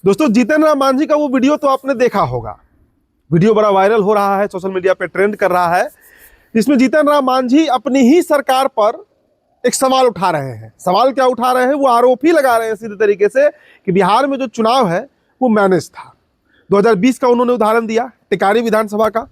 दोस्तों, जीतन राम मांझी का वो वीडियो तो आपने देखा होगा। वीडियो बड़ा वायरल हो रहा है, सोशल मीडिया पे ट्रेंड कर रहा है, जिसमें जीतन राम मांझी अपनी ही सरकार पर एक सवाल उठा रहे हैं। सवाल क्या उठा रहे हैं? वो आरोप ही लगा रहे हैं सीधे तरीके से कि बिहार में जो चुनाव है वो मैनेज था। 2020 का उन्होंने उदाहरण दिया, टिकारी विधानसभा का,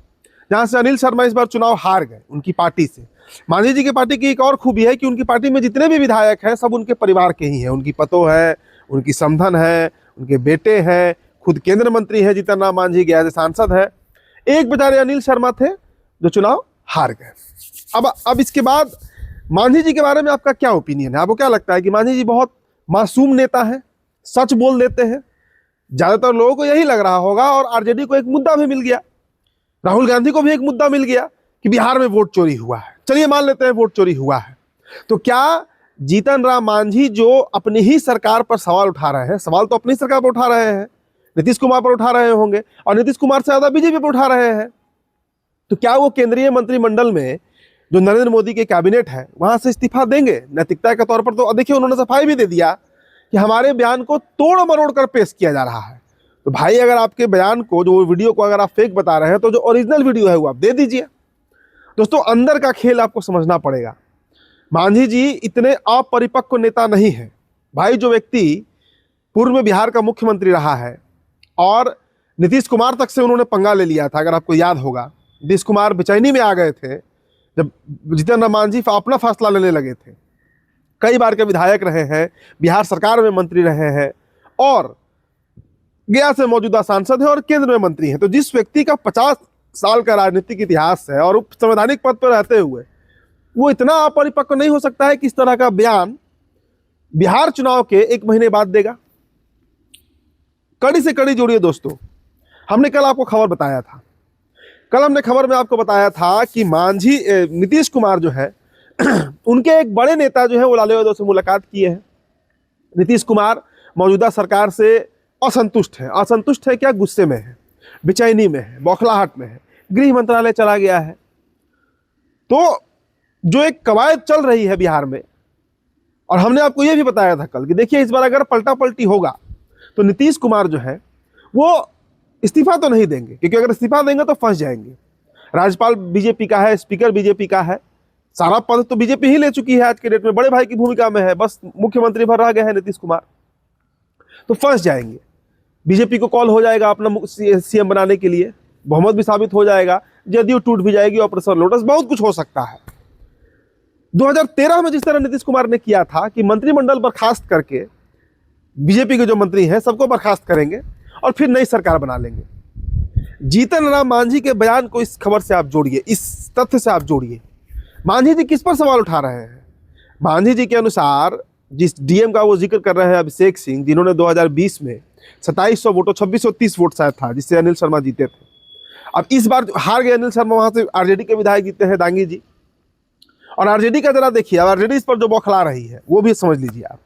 जहां से अनिल शर्मा इस बार चुनाव हार गए उनकी पार्टी से। मांझी जी की पार्टी की एक और खूबी है कि उनकी पार्टी में जितने भी विधायक हैं सब उनके परिवार के ही हैं। उनकी पतोह है, उनकी समधन है, उनके बेटे हैं, खुद केंद्र मंत्री है जीतन राम मांझी, गया सांसद है। एक बेचारे अनिल शर्मा थे जो चुनाव हार गए। अब इसके बाद मांझी जी के बारे में आपका क्या ओपिनियन है? आपको क्या लगता है कि मांझी जी बहुत मासूम नेता है, सच बोल देते हैं? ज्यादातर लोगों को यही लग रहा होगा, और आरजेडी को एक मुद्दा भी मिल गया, राहुल गांधी को भी एक मुद्दा मिल गया कि बिहार में वोट चोरी हुआ है। चलिए मान लेते हैं वोट चोरी हुआ है, तो क्या जीतन राम मांझी जो अपनी ही सरकार पर सवाल उठा रहे हैं, सवाल तो अपनी सरकार पर उठा रहे हैं, नीतीश कुमार पर उठा रहे होंगे, और नीतीश कुमार से ज्यादा बीजेपी पर उठा रहे हैं, तो क्या वो केंद्रीय मंत्रिमंडल में जो नरेंद्र मोदी के कैबिनेट है वहां से इस्तीफा देंगे? नैतिकता के तौर पर तो देखिए उन्होंने सफाई भी दे दिया कि हमारे बयान को तोड़ मरोड़ कर पेश किया जा रहा है। तो भाई, अगर आपके बयान को, जो वीडियो को अगर आप फेक बता रहे हैं, तो जो ओरिजिनल वीडियो है वो आप दे दीजिए। दोस्तों, अंदर का खेल आपको समझना पड़ेगा। मांझी जी इतने अपरिपक्व नेता नहीं है। भाई, जो व्यक्ति पूर्व में बिहार का मुख्यमंत्री रहा है और नीतीश कुमार तक से उन्होंने पंगा ले लिया था, अगर आपको याद होगा, नीतीश कुमार बेचैनी में आ गए थे जब जीतन राम मांझी अपना फैसला लेने लगे थे। कई बार के विधायक रहे हैं, बिहार सरकार में मंत्री रहे हैं, और गया से मौजूदा सांसद है और केंद्र में मंत्री हैं। तो जिस व्यक्ति का 50 साल का राजनीतिक इतिहास है और संवैधानिक पद पर रहते हुए वो इतना अपरिपक्व नहीं हो सकता है कि इस तरह का बयान बिहार चुनाव के 1 महीने बाद देगा। कड़ी से कड़ी जोड़िए दोस्तों। हमने कल आपको खबर बताया था, कल हमने खबर में आपको बताया था कि मांझी, नीतीश कुमार जो है उनके एक बड़े नेता जो है वो लालू यादव से मुलाकात किए हैं। नीतीश कुमार मौजूदा सरकार से असंतुष्ट है। असंतुष्ट है क्या? गुस्से में है, बेचैनी में है, बौखलाहट में है, गृह मंत्रालय चला गया है। तो जो एक कवायद चल रही है बिहार में, और हमने आपको यह भी बताया था कल कि देखिए इस बार अगर पलटा पलटी होगा तो नीतीश कुमार जो है वो इस्तीफा तो नहीं देंगे, क्योंकि अगर इस्तीफा देंगे तो फंस जाएंगे। राज्यपाल बीजेपी का है, स्पीकर बीजेपी का है, सारा पद तो बीजेपी ही ले चुकी है आज के डेट में, बड़े भाई की भूमिका में है, बस मुख्यमंत्री भर रह गए हैं नीतीश कुमार, तो फंस जाएंगे। बीजेपी को कॉल हो जाएगा अपना सीएम बनाने के लिए, बहुमत भी साबित हो जाएगा, जदयू टूट भी जाएगी, ऑपरेशन लोटस, बहुत कुछ हो सकता है। 2013 में जिस तरह नीतीश कुमार ने किया था कि मंत्रिमंडल बर्खास्त करके बीजेपी के जो मंत्री हैं सबको बर्खास्त करेंगे और फिर नई सरकार बना लेंगे। जीतन राम मांझी के बयान को इस खबर से आप जोड़िए, इस तथ्य से आप जोड़िए। मांझी जी किस पर सवाल उठा रहे हैं? मांझी जी के अनुसार जिस डीएम का वो जिक्र कर रहे हैं, अभिषेक सिंह, जिन्होंने 2020 में 2700 वोटों, 2630 वोट शायद था, जिससे अनिल शर्मा जीते थे। अब इस बार हार गए अनिल शर्मा, वहां से आरजेडी के विधायक जीते हैं, दांगी जी। और आरजेडी का जरा देखिए, अब आरजेडी इस पर जो बौखला रही है वो भी समझ लीजिए आप।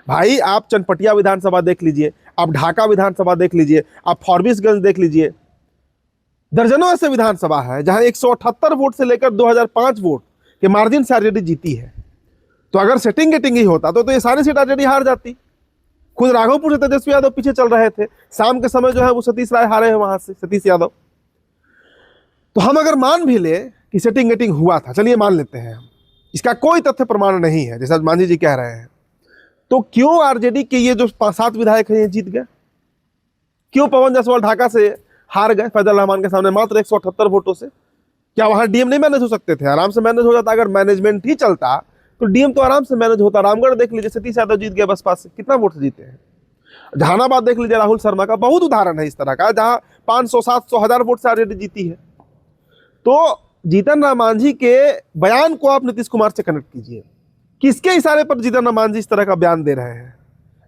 भाई, आप चनपटिया विधानसभा देख लीजिए, आप ढाका विधानसभा देख लीजिए, आप फॉरबिसगंज देख लीजिए, दर्जनों ऐसे विधानसभा है जहां 178 वोट से लेकर 2005 वोट के मार्जिन से आरजेडी जीती है। तो अगर सेटिंग गेटिंग ही होता तो ये सारी सीट आरजेडी हार जाती। खुद राघोपुर से तेजस्वी यादव पीछे चल रहे थे, शाम के समय जो है वो सतीश राय हारे हैं वहां से, सतीश यादव। तो हम अगर मान भी ले कि सेटिंग गेटिंग हुआ था, चलिए मान लेते हैं हम, इसका कोई तथ्य प्रमाण नहीं है जैसा मांझी जी कह रहे हैं, तो क्यों आरजेडी के ये जो 5-7 विधायक हैं ये जीत गए? क्यों पवन जायसवाल ढाका से हार गए फैजल रहमान के सामने मात्र 178 वोटों से? क्या वहां डीएम नहीं मैनेज हो सकते थे? आराम से मैनेज हो जाता। अगर मैनेजमेंट ही चलता तो डीएम तो आराम से मैनेज होता। रामगढ़ देख लीजिए, सतीश यादव जीत गए बसपा से, कितना वोट से जीते हैं। जहानाबाद देख लीजिए, राहुल शर्मा का बहुत उदाहरण है इस तरह का, जहां 500, 700, 1000 वोट से आरजेडी जीती है। तो जीतन राम मांझी के बयान को आप नीतीश कुमार से कनेक्ट कीजिए। किसके इशारे पर जीतन राम मांझी इस तरह का बयान दे रहे हैं?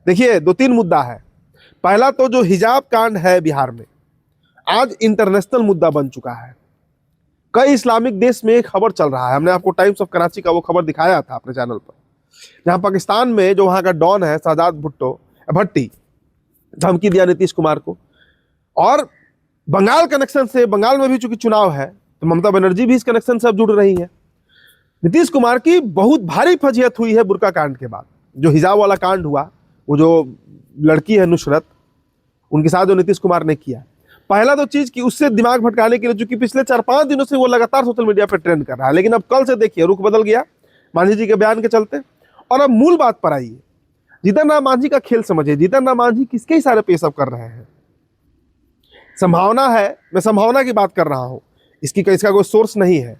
देखिए, 2-3 मुद्दा है। पहला तो जो हिजाब कांड है बिहार में, आज इंटरनेशनल मुद्दा बन चुका है। कई इस्लामिक देश में एक खबर चल रहा है, हमने आपको टाइम्स ऑफ कराची का वो खबर दिखाया था अपने चैनल पर, जहां पाकिस्तान में जो वहां का डॉन है शहजाद भट्टी, धमकी दिया नीतीश कुमार को। और बंगाल कनेक्शन से, बंगाल में भी चूंकि चुनाव है तो ममता बनर्जी भी इस कनेक्शन से अब जुड़ रही है। नीतीश कुमार की बहुत भारी फजीहत हुई है बुर्का कांड के बाद। जो हिजाब वाला कांड हुआ, वो जो लड़की है नुसरत, उनके साथ जो नीतीश कुमार ने किया। पहला तो चीज कि उससे दिमाग भटकाने के लिए, जो कि पिछले 4-5 दिनों से वो लगातार सोशल मीडिया पर ट्रेंड कर रहा है, लेकिन अब कल से देखिए रुख बदल गया मांझी जी के बयान के चलते। और अब मूल बात पर आइए, जीतन राम मांझी का खेल समझिए। जीतन राम मांझी किसके इशारे पे सब कर रहे हैं? संभावना है, मैं संभावना की बात कर रहा हूं, इसका कोई सोर्स नहीं है।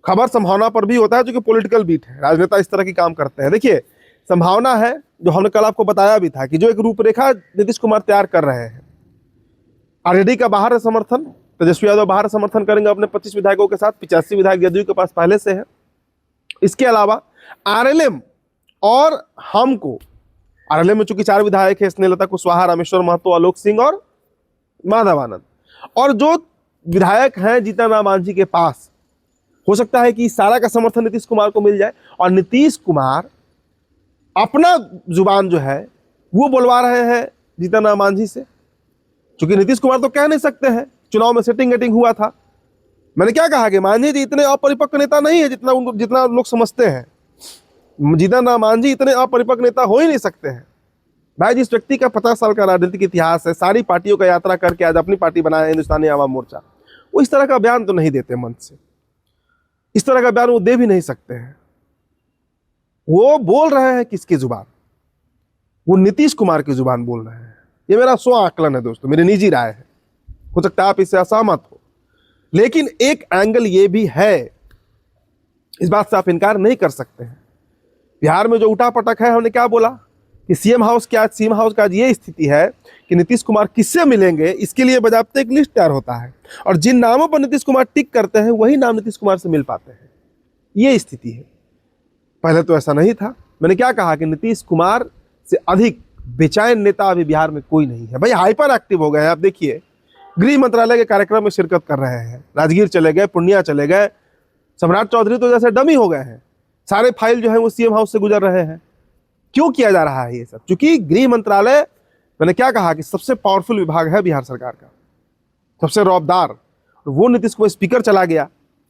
खबर संभावना पर भी होता है, जो कि पॉलिटिकल बीट है, राजनेता इस तरह की काम करते हैं। देखिए, संभावना है, जो हमने कल आपको बताया भी था, कि जो एक रूपरेखा नीतीश कुमार तैयार कर रहे हैं, आरजेडी का बाहर समर्थन, तेजस्वी यादव बाहर समर्थन करेंगे अपने 25 विधायकों के साथ, 85 विधायक जदयू के पास पहले से है। इसके अलावा आरएलएम और हमको, आरएलएम में चूंकि 4 विधायक है, स्नेहलता कुशवाहा, रामेश्वर महतो, आलोक सिंह और माधव आनंद, और जो विधायक हैं जीतन राम मांझी के पास, हो सकता है कि सारा का समर्थन नीतीश कुमार को मिल जाए और नीतीश कुमार अपना जुबान जो है वो बोलवा रहे हैं जीतन राम मांझी से। क्योंकि नीतीश कुमार तो कह नहीं सकते हैं चुनाव में सेटिंग वेटिंग हुआ था। मैंने क्या कहा कि मांझी जी इतने अपरिपक्व नेता नहीं है जितना लोग समझते हैं। जीतन राम मांझी इतने अपरिपक्व नेता हो ही नहीं सकते हैं। भाई, जिस व्यक्ति का 50 साल का राजनीतिक इतिहास है, सारी पार्टियों का यात्रा करके आज अपनी पार्टी बनाया हिंदुस्तानी आवाम मोर्चा, वो इस तरह का बयान तो नहीं देते मन से। इस तरह का बयान वो दे भी नहीं सकते हैं। वो बोल रहे हैं किसकी जुबान? वो नीतीश कुमार की जुबान बोल रहे हैं। ये मेरा स्व आकलन है दोस्तों, मेरी निजी राय है, हो सकता है आप इससे असहमत हो, लेकिन एक एंगल ये भी है, इस बात से आप इनकार नहीं कर सकते हैं। बिहार में जो उठापटक है, हमने क्या बोला कि सीएम हाउस का आज ये स्थिति है कि नीतीश कुमार किससे मिलेंगे, इसके लिए बजाबते एक लिस्ट तैयार होता है, और जिन नामों पर नीतीश कुमार टिक करते हैं वही नाम नीतीश कुमार से मिल पाते हैं। ये स्थिति है। पहले तो ऐसा नहीं था। मैंने क्या कहा कि नीतीश कुमार से अधिक बेचैन नेता अभी बिहार में कोई नहीं है। भाई, हाइपर एक्टिव हो गए हैं। आप देखिए, गृह मंत्रालय के कार्यक्रम में शिरकत कर रहे हैं, राजगीर चले गए, पूर्णिया चले गए। सम्राट चौधरी तो जैसे डमी हो गए हैं, सारे फाइल जो है वो सीएम हाउस से गुजर रहे हैं। क्यों किया जा रहा है ये सब? क्योंकि गृह मंत्रालय, मैंने क्या कहा कि सबसे पावरफुल विभाग है बिहार सरकार का, सबसे रौबदार, वो नीतीश कुमार स्पीकर चला गया।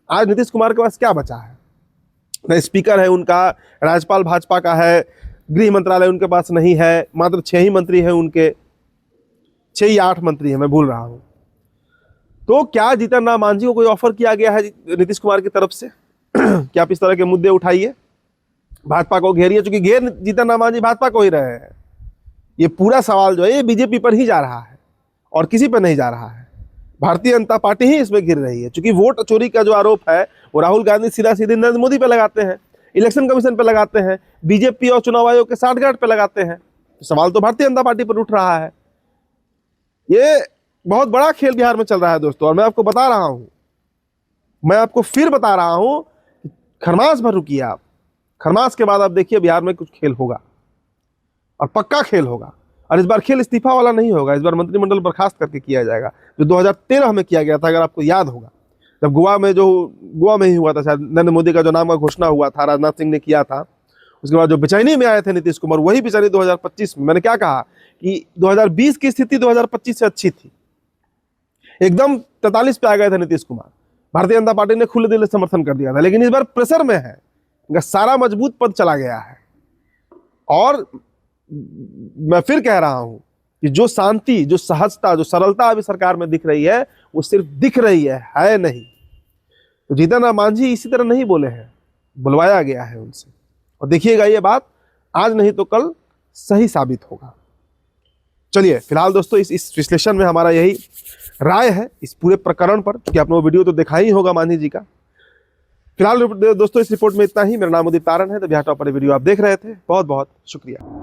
आज नीतीश कुमार के पास क्या बचा है? न स्पीकर है उनका, राज्यपाल भाजपा का है, गृह मंत्रालय उनके पास नहीं है, मात्र 6 ही मंत्री हैं उनके, 6 या 8 मंत्री हैं, मैं भूल रहा हूं। तो क्या जीतन राम मांझी को कोई ऑफर किया गया है नीतीश कुमार की तरफ से कि आप इस तरह के मुद्दे उठाइए, भाजपा को घेरिए? चूंकि घेर जीतन राम मांझी भाजपा को ही रहे हैं। ये पूरा सवाल जो है ये बीजेपी पर ही जा रहा है और किसी पर नहीं जा रहा है। भारतीय जनता पार्टी ही इसमें घिर रही है। चूंकि वोट चोरी का जो आरोप है वो राहुल गांधी सीधा सीधे नरेंद्र मोदी पे लगाते हैं, इलेक्शन कमीशन पे लगाते हैं, बीजेपी और चुनाव आयोग के साठगांठ पे लगाते हैं। तो सवाल तो भारतीय जनता पार्टी पर उठ रहा है। ये बहुत बड़ा खेल बिहार में चल रहा है दोस्तों, और मैं आपको बता रहा हूं, मैं आपको फिर बता रहा हूं, खरमास भर रुकिए आप। खरमास के बाद आप देखिए बिहार में कुछ खेल होगा, और पक्का खेल होगा। और इस बार खेल इस्तीफा वाला नहीं होगा, इस बार मंत्रिमंडल बर्खास्त करके किया जाएगा, जो 2013 में किया गया था, अगर आपको याद होगा। जब गोवा में ही हुआ था शायद, नरेंद्र मोदी का जो नाम का घोषणा हुआ था, राजनाथ सिंह ने किया था। उसके बाद जो बेचैनी में आए थे नीतीश कुमार, वही बेचैनी 2025 में। मैंने क्या कहा कि 2020 की स्थिति 2025 से अच्छी थी। एकदम 43 पे आ गए थे नीतीश कुमार, भारतीय जनता पार्टी ने खुले दिल से समर्थन कर दिया था। लेकिन इस बार प्रेशर में है, इनका सारा मजबूत पद चला गया है। और मैं फिर कह रहा हूं कि जो शांति, जो सहजता, जो सरलता अभी सरकार में दिख रही है, वो सिर्फ दिख रही है नहीं। तो जीतन राम मांझी इसी तरह नहीं बोले हैं, बुलवाया गया है उनसे। और देखिएगा ये बात आज नहीं तो कल सही साबित होगा। चलिए, फिलहाल दोस्तों इस विश्लेषण में हमारा यही राय है इस पूरे प्रकरण पर, क्योंकि आपने वो वीडियो तो देखा ही होगा मांझी जी का। फिलहाल दोस्तों इस रिपोर्ट में इतना ही। मेरा नाम उदित तारण है, तो बिहार टॉप पर वीडियो आप देख रहे थे। बहुत बहुत शुक्रिया।